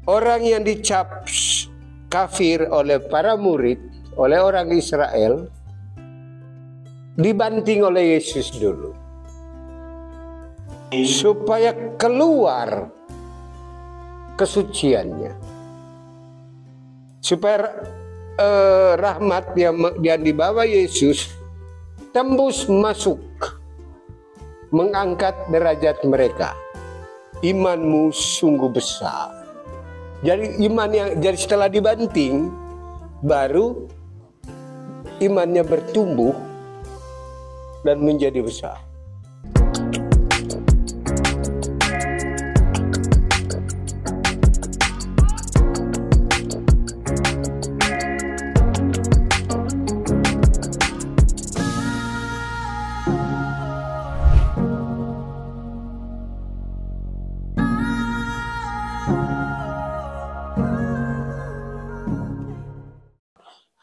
orang yang dicap kafir oleh para murid, oleh orang Israel, dibanting oleh Yesus dulu. Supaya keluar kesuciannya. Supaya rahmat yang dibawa Yesus tembus masuk, mengangkat derajat mereka. Imanmu sungguh besar. Jadi jadi setelah dibanting, baru imannya bertumbuh dan menjadi besar.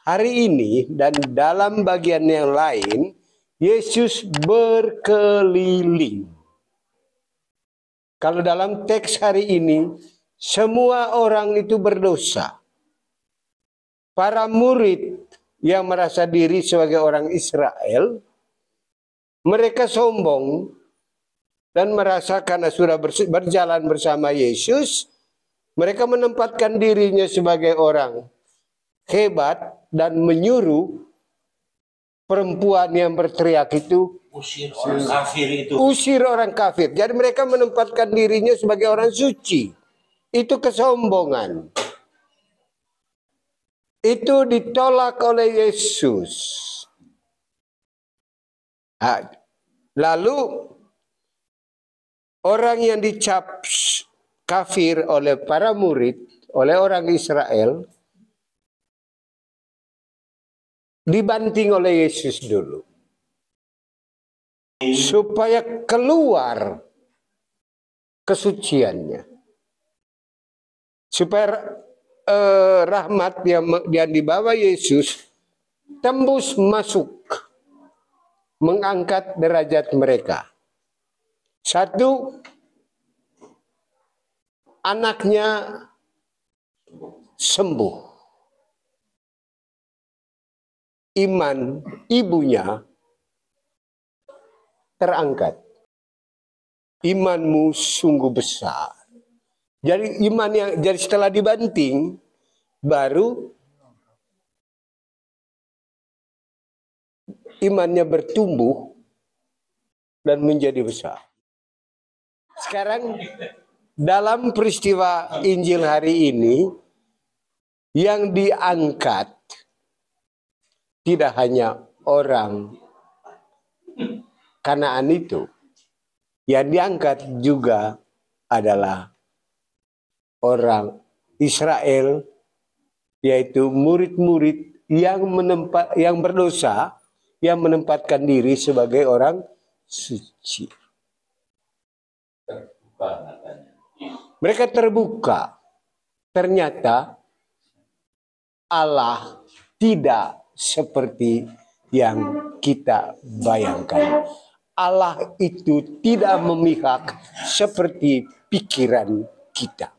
Hari ini dan dalam bagian yang lain, Yesus berkeliling. Kalau dalam teks hari ini, semua orang itu berdosa. Para murid yang merasa diri sebagai orang Israel, mereka sombong dan merasa karena sudah berjalan bersama Yesus, mereka menempatkan dirinya sebagai orang hebat dan menyuruh perempuan yang berteriak itu usir orang kafir. Jadi mereka menempatkan dirinya sebagai orang suci. Itu kesombongan. Itu ditolak oleh Yesus. Lalu orang yang dicap kafir oleh para murid, oleh orang Israel, dibanting oleh Yesus dulu. Supaya keluar kesuciannya. Supaya rahmat yang dibawa Yesus tembus masuk, mengangkat derajat mereka. Satu, anaknya sembuh. Iman ibunya terangkat. Imanmu sungguh besar. Jadi jadi setelah dibanting, baru imannya bertumbuh dan menjadi besar. Sekarang dalam peristiwa Injil hari ini, yang diangkat tidak hanya orang Kanaan itu, yang diangkat juga adalah orang Israel, yaitu murid-murid yang berdosa, yang menempatkan diri sebagai orang suci. Mereka terbuka. Ternyata Allah tidak seperti yang kita bayangkan. Allah itu tidak memihak seperti pikiran kita.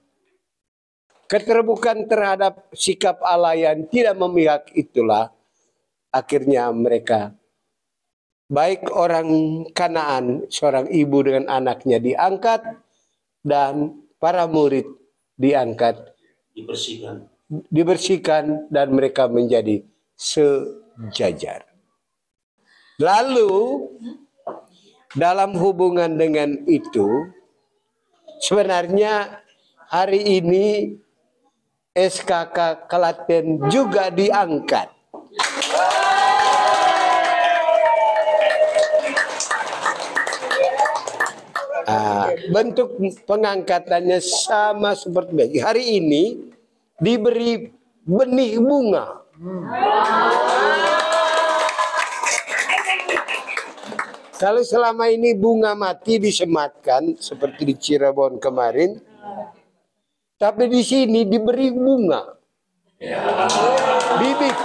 Keterbukaan terhadap sikap Allah yang tidak memihak itulah akhirnya mereka, baik orang Kanaan, seorang ibu dengan anaknya diangkat, dan para murid diangkat, dibersihkan dan mereka menjadi sejajar. Lalu dalam hubungan dengan itu, sebenarnya hari ini SKK Klaten juga diangkat. Bentuk pengangkatannya sama seperti hari ini diberi benih bunga. Kalau selama ini bunga mati disematkan seperti di Cirebon kemarin, tapi di sini diberi bunga, bibit,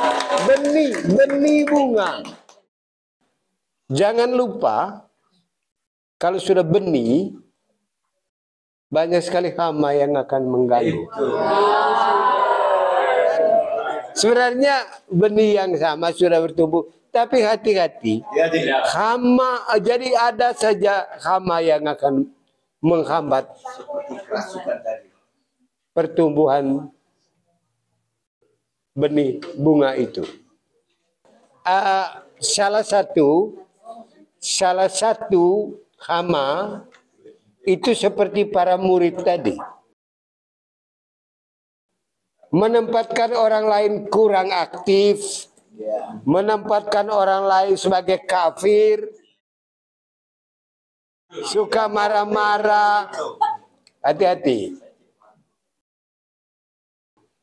benih bunga. Jangan lupa kalau sudah benih, banyak sekali hama yang akan mengganggu. Sebenarnya benih yang sama sudah bertumbuh, tapi hati-hati. Hama, jadi ada saja hama yang akan menghambat pertumbuhan benih bunga itu. Salah satu hama itu seperti para murid tadi, menempatkan orang lain kurang aktif, menempatkan orang lain sebagai kafir, suka marah-marah. Hati-hati.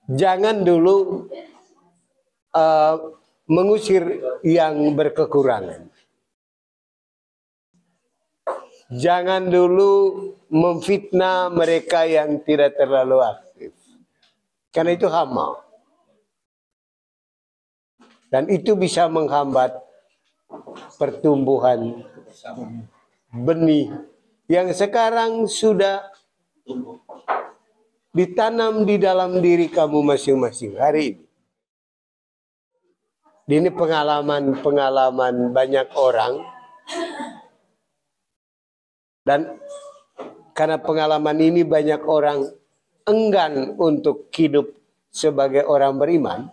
Jangan dulu mengusir yang berkekurangan. Jangan dulu memfitnah mereka yang tidak terlalu aktif. Karena itu hama. Dan itu bisa menghambat pertumbuhan benih yang sekarang sudah ditanam di dalam diri kamu masing-masing hari ini. Ini pengalaman banyak orang. Dan karena pengalaman ini banyak orang enggan untuk hidup sebagai orang beriman.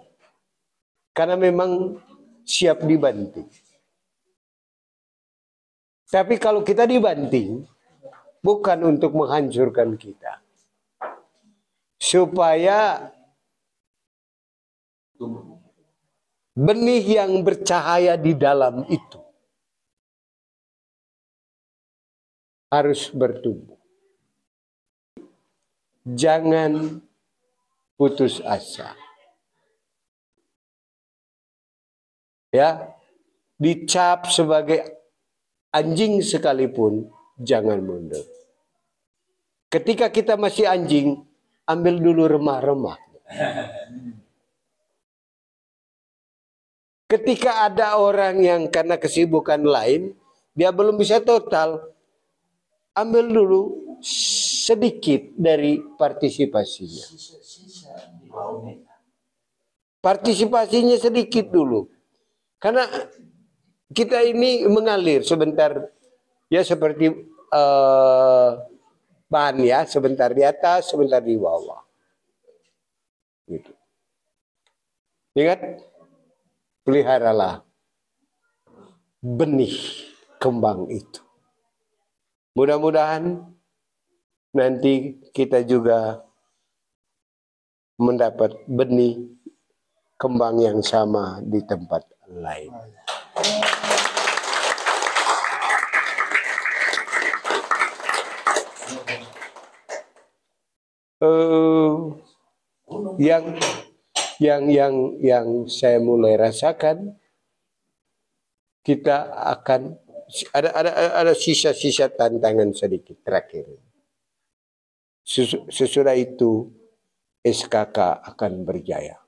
Karena memang siap dibanting. Tapi kalau kita dibanting, bukan untuk menghancurkan kita. Supaya benih yang bercahaya di dalam itu harus bertumbuh. Jangan putus asa. Ya, dicap sebagai anjing sekalipun jangan mundur. Ketika kita masih anjing, ambil dulu remah-remah. Ketika ada orang yang karena kesibukan lain, dia belum bisa total, ambil dulu sedikit dari partisipasinya. Partisipasinya sedikit dulu. Karena kita ini mengalir sebentar, ya seperti bahan ya, sebentar di atas, sebentar di bawah. Gitu. Ingat, peliharalah benih kembang itu. Mudah-mudahan nanti kita juga mendapat benih kembang yang sama di tempat lain. Yang saya mulai rasakan, kita akan ada sisa-sisa tantangan sedikit terakhir. Sesudah itu SKK akan berjaya.